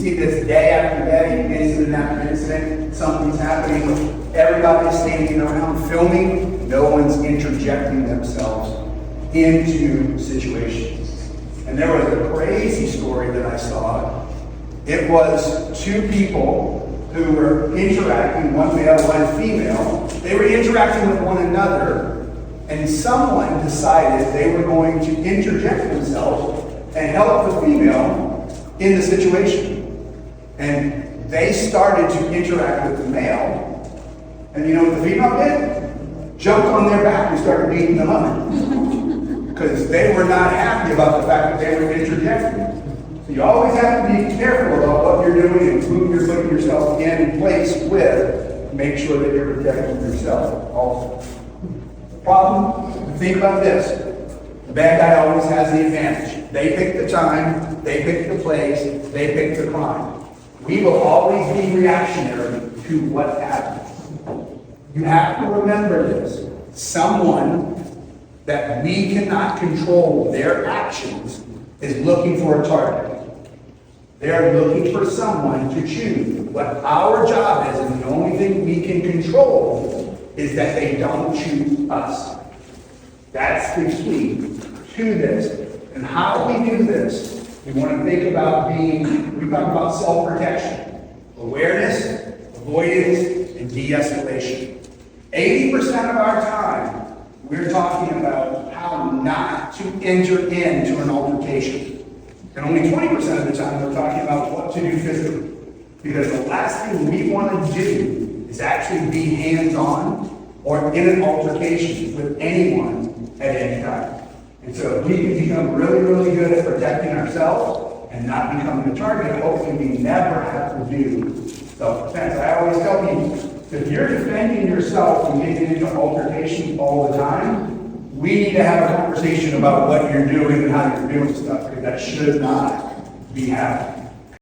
See this day after day, incident after incident, something's happening, everybody's standing around filming, no one's interjecting themselves into situations. And there was a crazy story that I saw. It was two people who were interacting, one male, one female. They were interacting with one another, and someone decided they were going to interject themselves and help the female in the situation. And they started to interact with the male, and you know what the female did? Jumped on their back and started beating them up. Because they were not happy about the fact that they were interjecting. So you always have to be careful about what you're doing and who you're putting yourself in place with. Make sure that you're protecting yourself also. The problem, think about this. The bad guy always has the advantage. They pick the time, they pick the place, they pick the crime. We will always be reactionary to what happens. You have to remember this. Someone that we cannot control their actions is looking for a target. They're looking for someone to choose. What our job is, and the only thing we can control, is that they don't choose us. That's the key to this. And how we do this, we want to think about we talk about self-protection, awareness, avoidance, and de-escalation. 80% of our time, we're talking about how not to enter into an altercation. And only 20% of the time, we're talking about what to do physically. Because the last thing we want to do is actually be hands-on or in an altercation with anyone at any time. And so if we can become really, really good at protecting ourselves and not becoming a target, hopefully we never have to do self-defense. I always tell people, if you're defending yourself and getting into altercations all the time, we need to have a conversation about what you're doing and how you're doing stuff, because that should not be happening.